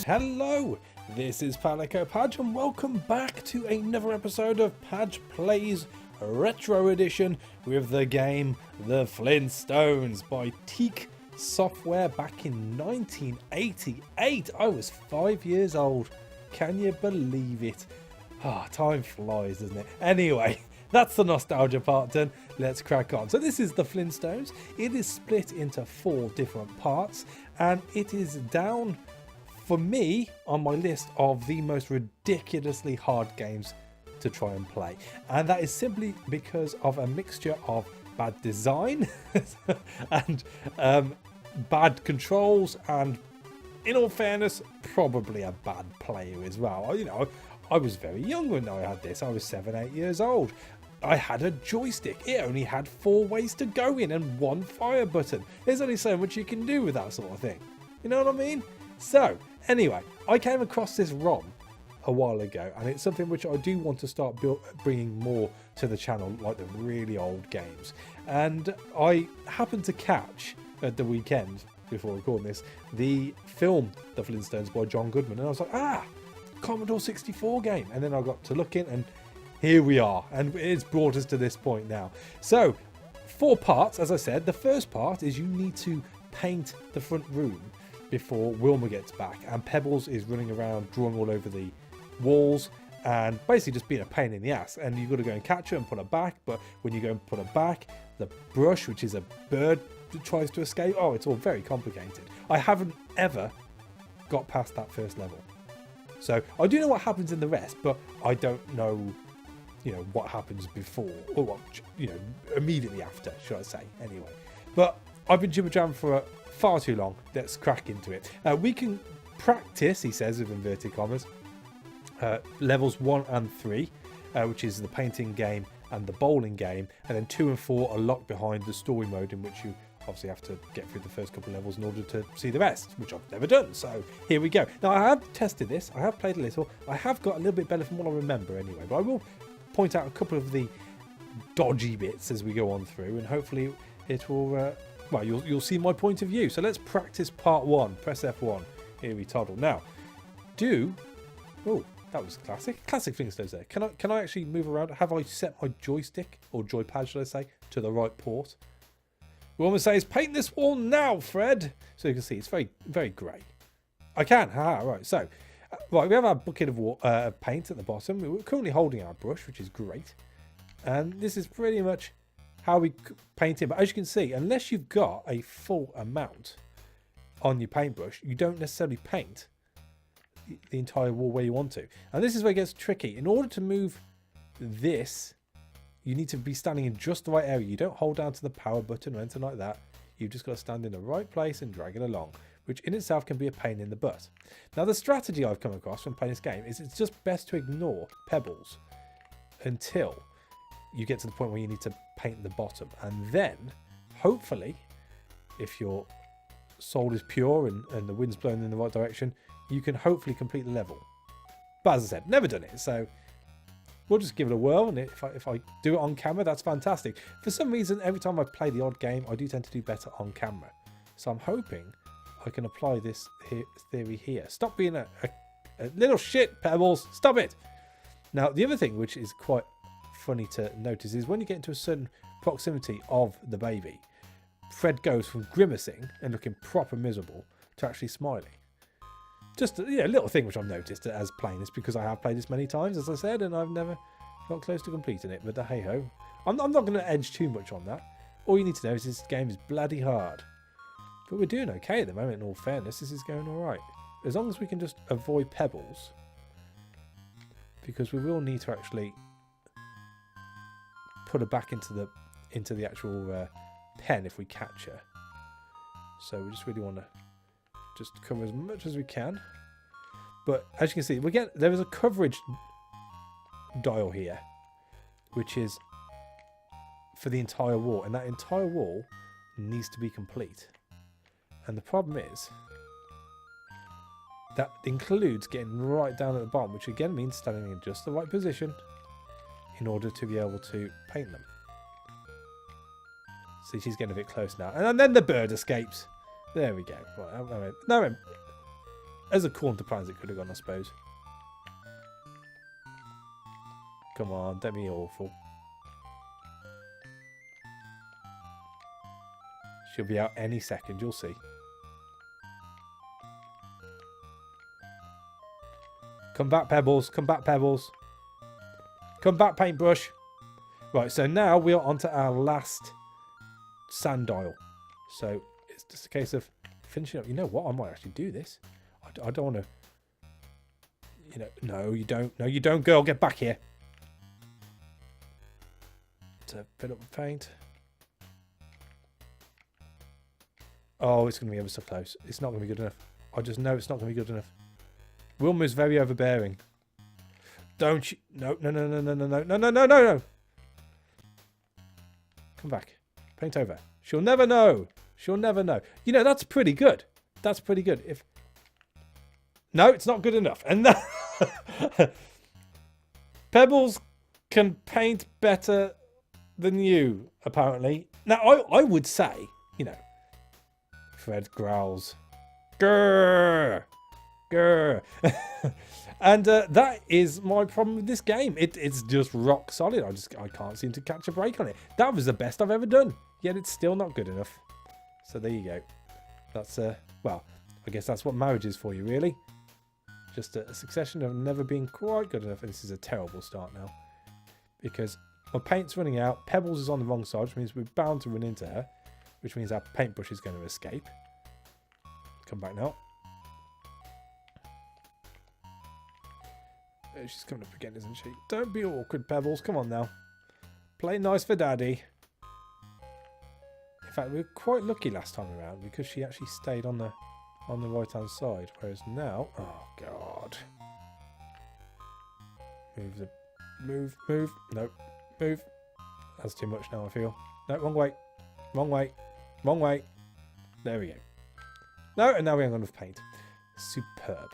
hello, this is Padge and welcome back to another episode of Padge Plays Retro Edition with the game The Flintstones by Teque Software back in 1988. I was 5 years old. Can you believe it? Time flies, doesn't it? Anyway, that's the nostalgia part done. Let's crack on. So this is The Flintstones. It is split into 4 different parts and it is down for me on my list of the most ridiculously hard games to try and play. And that is simply because of a mixture of bad design and bad controls and, in all fairness, probably a bad player as well. You know, I was very young when I had this. I was 7-8 years old. I had a joystick. It only had 4 ways to go in and 1 fire button. There's only so much you can do with that sort of thing. You know what I mean? So, anyway, I came across this ROM a while ago, and it's something which I do want to start bringing more to the channel, like the really old games. And I happened to catch at the weekend, before recording this, the film The Flintstones by John Goodman, and I was like, Commodore 64 game. And then I got to looking, and here we are, and it's brought us to this point now. So 4 parts, as I said. The first part is you need to paint the front room before Wilma gets back, and Pebbles is running around drawing all over the walls and basically just being a pain in the ass, and you've got to go and catch her and put her back. But when you go and put her back, the brush, which is a bird, tries to escape. It's all very complicated. I haven't ever got past that first level, so I do know what happens in the rest, but I don't know, you know, what happens before or what, you know, immediately after, should I say. Anyway, but I've been jibber-jabbing for far too long. Let's crack into it. We can practice, he says with inverted commas, levels 1 and 3, which is the painting game and the bowling game, and then 2 and 4 are locked behind the story mode, in which you obviously have to get through the first couple of levels in order to see the rest, which I've never done. So here we go. Now, I have tested this, I have played a little, I have got a little bit better from what I remember anyway, but I will point out a couple of the dodgy bits as we go on through, and hopefully it will well, you'll see my point of view. So let's practice part 1. Press F1. Here we toddle. Now, that was classic Flintstones there. Can I actually move around? Have I set my joystick, or joypad should I say, to the right port? Wilma says, paint this wall now, Fred. So you can see it's very, very grey. I can. Right. So, right, we have our bucket of paint at the bottom. We're currently holding our brush, which is great. And this is pretty much how we paint it. But as you can see, unless you've got a full amount on your paintbrush, you don't necessarily paint the entire wall where you want to. And this is where it gets tricky. In order to move this, you need to be standing in just the right area. You don't hold down to the power button or anything like that. You've just got to stand in the right place and drag it along, which in itself can be a pain in the butt. Now, the strategy I've come across when playing this game is it's just best to ignore Pebbles until you get to the point where you need to paint the bottom, and then hopefully, if your soul is pure and the wind's blowing in the right direction, you can hopefully complete the level. But as I said, never done it, so we'll just give it a whirl, and if I do it on camera, that's fantastic. For some reason, every time I play the odd game, I do tend to do better on camera, so I'm hoping I can apply this theory here. Stop being a little shit, Pebbles, stop it. Now, the other thing which is quite funny to notice is when you get into a certain proximity of the baby, Fred goes from grimacing and looking proper miserable to actually smiling. Just a little thing which I've noticed as playing this, because I have played this many times, as I said, and I've never got close to completing it. But hey ho, I'm not going to edge too much on that. All you need to know is this game is bloody hard, but we're doing okay at the moment. In all fairness, this is going all right, as long as we can just avoid Pebbles, because we will need to actually put her back into the actual pen if we catch her. So we just really want to just cover as much as we can. But as you can see, there is a coverage dial here, which is for the entire wall, and that entire wall needs to be complete. And the problem is that includes getting right down at the bottom, which again means standing in just the right position in order to be able to paint them. See, she's getting a bit close now. And then the bird escapes. There we go. Right, no, as according to plans it could have gone, I suppose. Come on, don't be awful. She'll be out any second, you'll see. Come back, Pebbles. Come back, Pebbles. Come back, Paintbrush. Right, so now we are onto our last sand dial. So it's just a case of finishing up. You know what? I might actually do this. I don't want to... You know, no, you don't. No, you don't, girl. Get back here. To fill up the paint. Oh, it's going to be ever so close. It's not going to be good enough. I just know it's not going to be good enough. Wilma is very overbearing. Don't you... No, no, no, no, no, no, no, no, no, no, no, no. Come back. Paint over. She'll never know. She'll never know. You know, that's pretty good. That's pretty good. If... No, it's not good enough. And that... Pebbles can paint better than you, apparently. Now, I would say, you know, Fred growls. Grrr. Grrr. And that is my problem with this game. It's just rock solid. I can't seem to catch a break on it. That was the best I've ever done. Yet it's still not good enough. So there you go. That's well, I guess that's what marriage is for you, really. Just a succession of never being quite good enough. And this is a terrible start now. Because my paint's running out. Pebbles is on the wrong side, which means we're bound to run into her. Which means our paintbrush is going to escape. Come back now. She's coming up again, isn't she? Don't be awkward, Pebbles. Come on now. Play nice for Daddy. In fact, we were quite lucky last time around because she actually stayed on the right-hand side. Whereas now... Oh, God. Move. No, move. That's too much now, I feel. No, wrong way. Wrong way. Wrong way. There we go. No, and now we haven't got enough paint. Superb.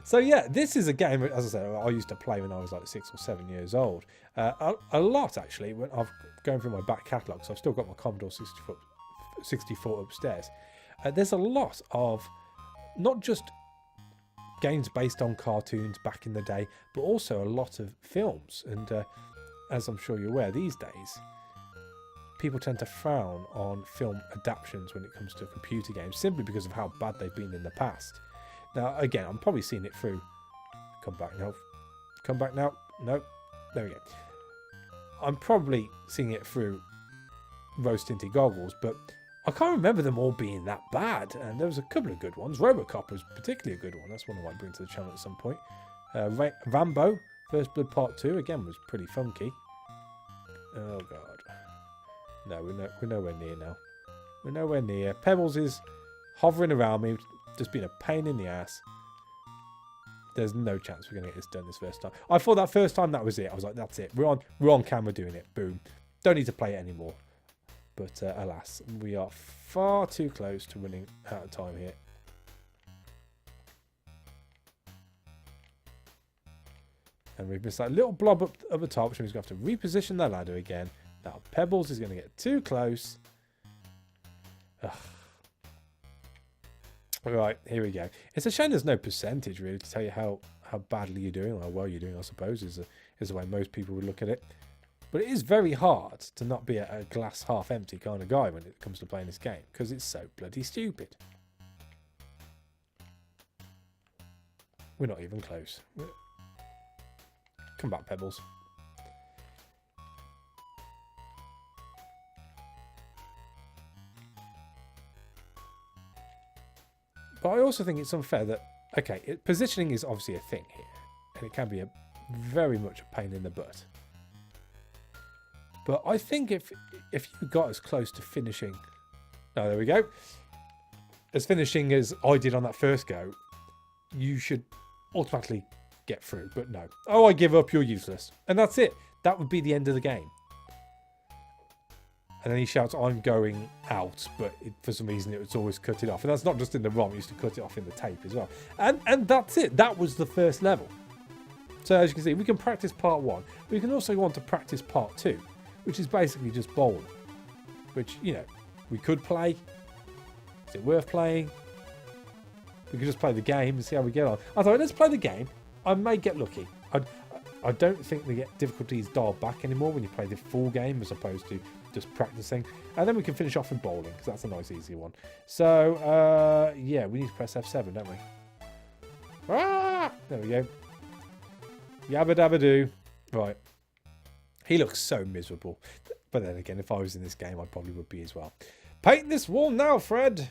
So yeah, this is a game, as I said, I used to play when I was like 6 or 7 years old. A lot, actually, when I've going through my back catalogue, so I've still got my Commodore 64 upstairs. There's a lot of, not just games based on cartoons back in the day, but also a lot of films. And as I'm sure you're aware, these days, people tend to frown on film adaptations when it comes to computer games, simply because of how bad they've been in the past. Now, again, I'm probably seeing it through... Come back now. Come back now. No. There we go. I'm probably seeing it through rose-tinted goggles, but I can't remember them all being that bad. And there was a couple of good ones. Robocop was particularly a good one. That's one I might bring to the channel at some point. Rambo, First Blood Part 2, again, was pretty funky. Oh, God. No, we're nowhere near now. We're nowhere near. Pebbles is hovering around me, just being a pain in the ass. There's no chance we're going to get this done this first time. I thought that first time that was it. I was like, that's it. We're on camera doing it. Boom. Don't need to play it anymore. But alas, we are far too close to running out of time here. And we've missed that little blob up at the top, which means we have to reposition the ladder again. Now, Pebbles is going to get too close. Ugh. Right, here we go. It's a shame there's no percentage, really, to tell you how badly you're doing, or how well you're doing, I suppose, is the way most people would look at it. But it is very hard to not be a glass half empty kind of guy when it comes to playing this game, because it's so bloody stupid. We're not even close. Come back, Pebbles. But I also think it's unfair that, okay, positioning is obviously a thing here, and it can be very much a pain in the butt. But I think if you got as close to finishing, oh, there we go, as finishing as I did on that first go, you should automatically get through. But no, oh, I give up, you're useless, and that's it. That would be the end of the game. And then he shouts, I'm going out, but for some reason it was always cut it off. And that's not just in the ROM, it used to cut it off in the tape as well. And that's it. That was the first level. So as you can see, we can practice part 1. We can also go on to practice part 2, which is basically just bowling. Which, you know, we could play. Is it worth playing? We could just play the game and see how we get on. I thought, let's play the game. I may get lucky. I don't think the difficulty is dialed back anymore when you play the full game as opposed to just practicing. And then we can finish off with bowling, because that's a nice, easy one. So, yeah, we need to press F7, don't we? Ah! There we go. Yabba dabba doo. Right. He looks so miserable. But then again, if I was in this game, I probably would be as well. Paint this wall now, Fred!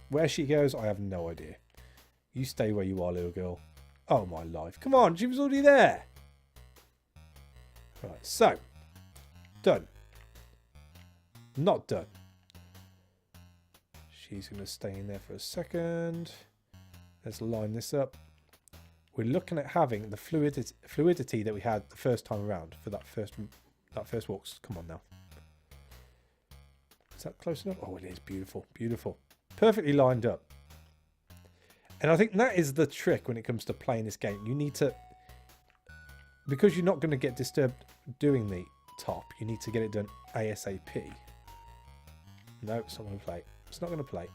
Where she goes, I have no idea. You stay where you are, little girl. Oh, my life. Come on, she was already there. Right, so. Done. Not done. She's going to stay in there for a second. Let's line this up. We're looking at having the fluidity that we had the first time around for that first walks. Come on now. Is that close enough? Oh, it is. Beautiful. Beautiful. Perfectly lined up. And I think that is the trick when it comes to playing this game. You need to, because you're not going to get disturbed doing the top, you need to get it done ASAP. No, it's not going to play. It's not going to play.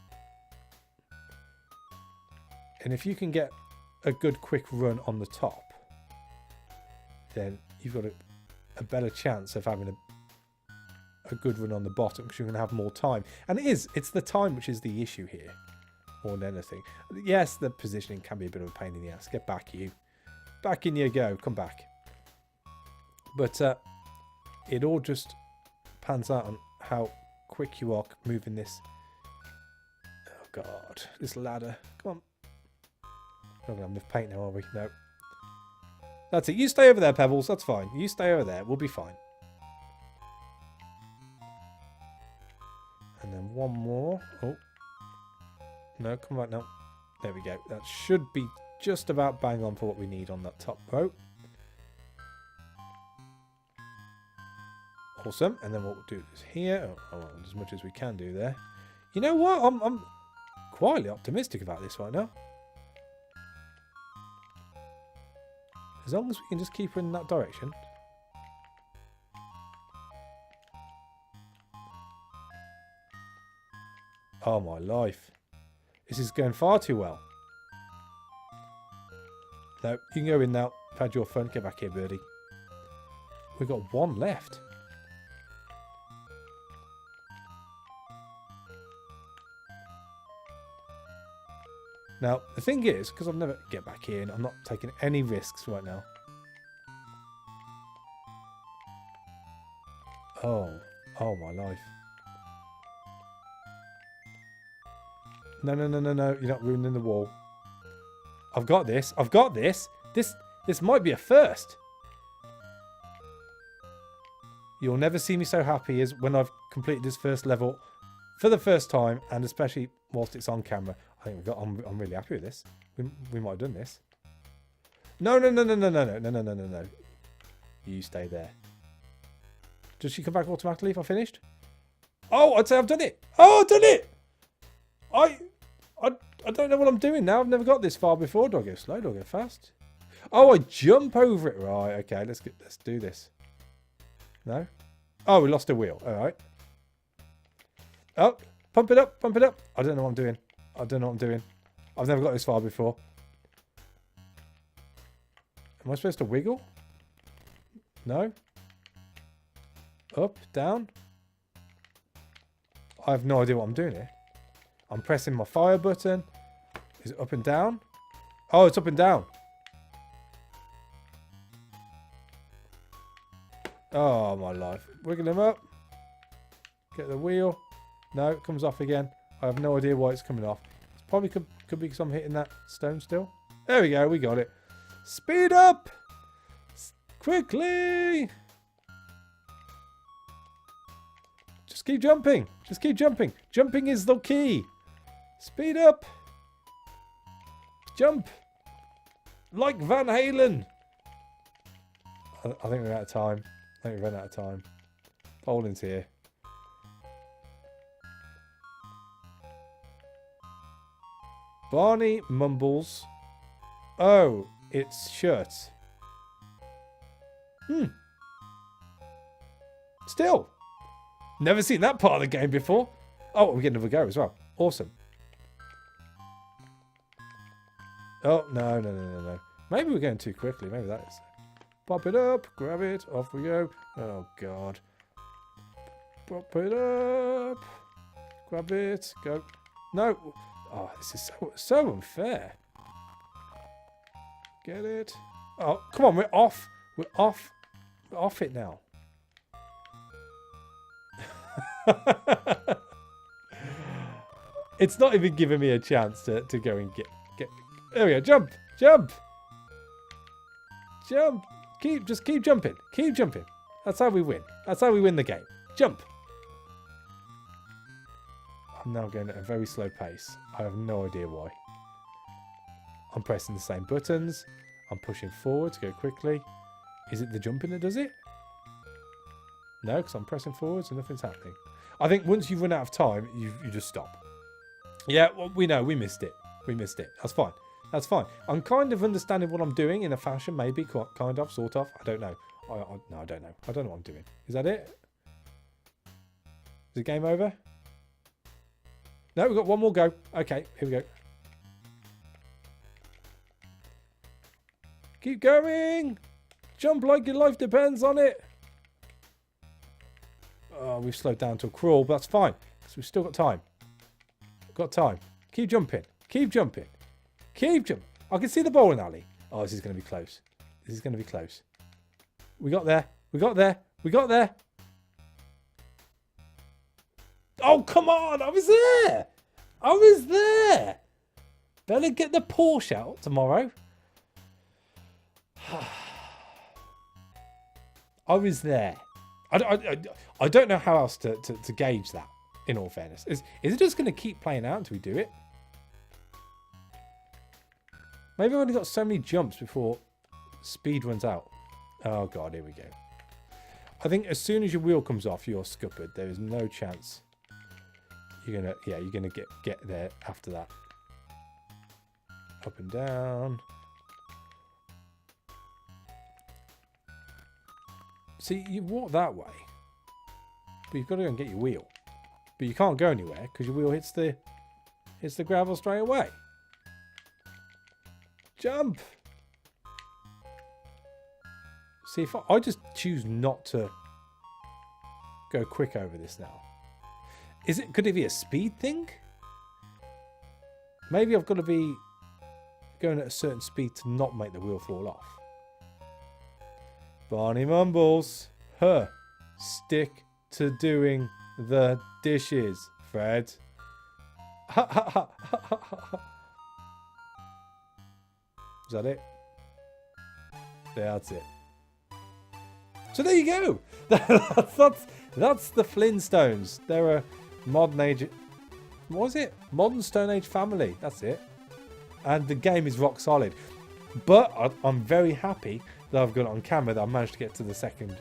And if you can get a good quick run on the top, then you've got a better chance of having a good run on the bottom, because you're going to have more time. And it's the time which is the issue here more than anything. Yes, the positioning can be a bit of a pain in the ass. Get back, you. Back in you go. Come back. But it all just pans out on how quick you are moving this. Oh, God. This ladder. Come on. We're not going to have enough paint now, are we? No. That's it. You stay over there, Pebbles. That's fine. You stay over there. We'll be fine. And then one more. Oh. No, come back now. There we go. That should be just about bang on for what we need on that top row. Awesome. And then what we'll do is here. Oh, as much as we can do there. You know what? I'm quietly optimistic about this right now. As long as we can just keep her in that direction. Oh, my life. This is going far too well. No, you can go in now. You've had your fun. Get back here, birdie. We've got one left. Now, the thing is, because I've never... Get back here, and I'm not taking any risks right now. Oh. Oh, my life. No, no, no, no, no. You're not ruining the wall. I've got this. I've got this. This might be a first. You'll never see me so happy as when I've completed this first level for the first time, and especially whilst it's on camera. I think we've got. I'm really happy with this. We might have done this. No, no, no, no, no, no, no, no, no, no, no, no. You stay there. Does she come back automatically if I finished? Oh, I'd say I've done it. Oh, I've done it. I don't know what I'm doing now. I've never got this far before. Do I go slow? Do I go fast? Oh, I jump over it. Right. Okay. Let's do this. No. Oh, we lost a wheel. All right. Oh, pump it up. Pump it up. I don't know what I'm doing. I don't know what I'm doing. I've never got this far before. Am I supposed to wiggle? No. Up, down. I have no idea what I'm doing here. I'm pressing my fire button. Is it up and down? Oh, it's up and down. Oh, my life. Wiggle him up. Get the wheel. No, it comes off again. I have no idea why it's coming off. It's probably could be because I'm hitting that stone still. There we go. We got it. Speed up. Quickly. Just keep jumping. Just keep jumping. Jumping is the key. Speed up. Jump. Like Van Halen. I think we're out of time. I think we've run out of time. Bowling's here. Barney mumbles. Oh, it's shirt. Still. Never seen that part of the game before. Oh, we get another go as well. Awesome. Oh, no. Maybe we're going too quickly. Maybe that is. Pop it up. Grab it. Off we go. Oh, God. Pop it up. Grab it. Go. No. Oh, this is so unfair. Get it. Oh, come on. We're off. We're off. We're off it now. It's not even giving me a chance to go and get. There we go. Jump. Jump. Jump. Just keep jumping. Keep jumping. That's how we win. That's how we win the game. Jump. I'm now going at a very slow pace. I have no idea why. I'm pressing the same buttons. I'm pushing forward to go quickly. Is it the jumping that does it? No, because I'm pressing forward, so nothing's happening. I think once you run out of time, you just stop. Yeah, well, we know. We missed it. We missed it. That's fine. That's fine. I'm kind of understanding what I'm doing in a fashion, maybe. Kind of, sort of. I don't know. No, I don't know. I don't know what I'm doing. Is that it? Is the game over? No, we've got one more go. Okay, here we go. Keep going. Jump like your life depends on it. Oh, we've slowed down to a crawl, but that's fine. Because we've still got time. Got time. Keep jumping. Keep jumping. Keep jumping. I can see the bowling alley. Oh, this is going to be close. This is going to be close. We got there. We got there. We got there. Oh, come on. I was there. I was there. Better get the Porsche out tomorrow. I was there. I don't know how else to gauge that, in all fairness. Is it just going to keep playing out until we do it? Maybe I've only got so many jumps before speed runs out. Oh, God, here we go. I think as soon as your wheel comes off, you're scuppered. There is no chance you're gonna get there after that. Up and down. See, you walk that way, but you've got to go and get your wheel. But you can't go anywhere because your wheel hits the gravel straight away. Jump. See, if I just choose not to go quick over this now. Could it be a speed thing? Maybe I've got to be going at a certain speed to not make the wheel fall off. Barney Mumbles. Stick to doing the dishes, Fred. Is that it? Yeah, that's it. So there you go. That's the Flintstones. They're a modern age. What was it? Modern Stone Age family. That's it. And the game is rock solid. But I'm very happy that I've got it on camera that I managed to get to the second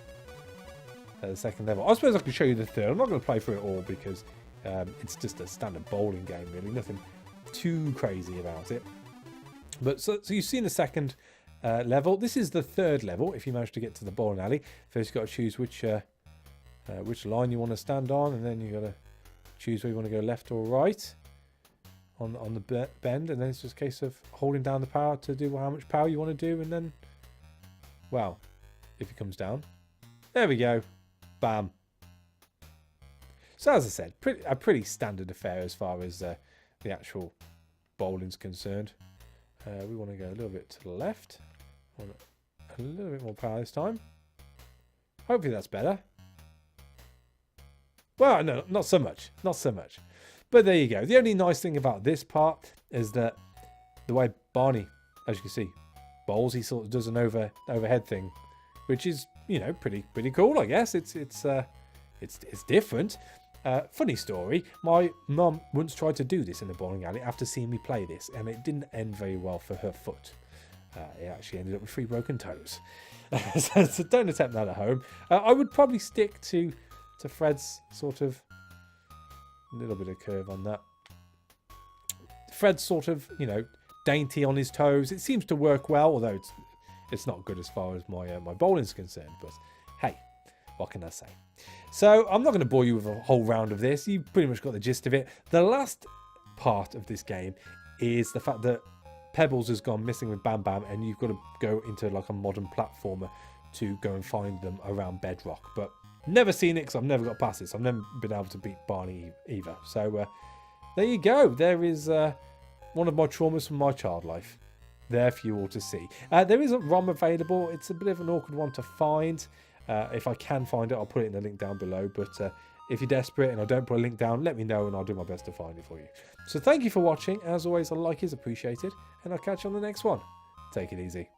level. I suppose I can show you the third. I'm not going to play through it all because it's just a standard bowling game, really. Nothing too crazy about it. But so you've seen the second level. This is the third level. If you manage to get to the bowling alley, first you've got to choose which line you want to stand on, and then you've got to choose where you want to go, left or right on the bend, and then it's just a case of holding down the power to do how much power you want to do, and then, well, if it comes down, there we go, bam. So as I said, a pretty standard affair as far as the actual bowling's concerned. We want to go a little bit to the left. Want a little bit more power this time. Hopefully that's better. Well, no, not so much. Not so much. But there you go. The only nice thing about this part is that the way Barney, as you can see, bowls, he sort of does an overhead thing, which is, you know, pretty cool, I guess. It's different. Funny story, my mum once tried to do this in the bowling alley after seeing me play this, and it didn't end very well for her foot. It actually ended up with 3 broken toes. So don't attempt that at home. I would probably stick to Fred's sort of little bit of curve on that. Fred's sort of, you know, dainty on his toes. It seems to work well, although it's not good as far as my bowling's concerned. But hey, what can I say? So I'm not going to bore you with a whole round of this. You pretty much got the gist of it. The last part of this game is the fact that Pebbles has gone missing with Bam Bam, and you've got to go into like a modern platformer to go and find them around Bedrock. But never seen it because I've never got past it. So I've never been able to beat Barney either. So there you go. There is one of my traumas from my child life there for you all to see. There is a ROM available. It's a bit of an awkward one to find. If I can find it, I'll put it in the link down below. But if you're desperate and I don't put a link down, let me know and I'll do my best to find it for you. So thank you for watching. As always, a like is appreciated. And I'll catch you on the next one. Take it easy.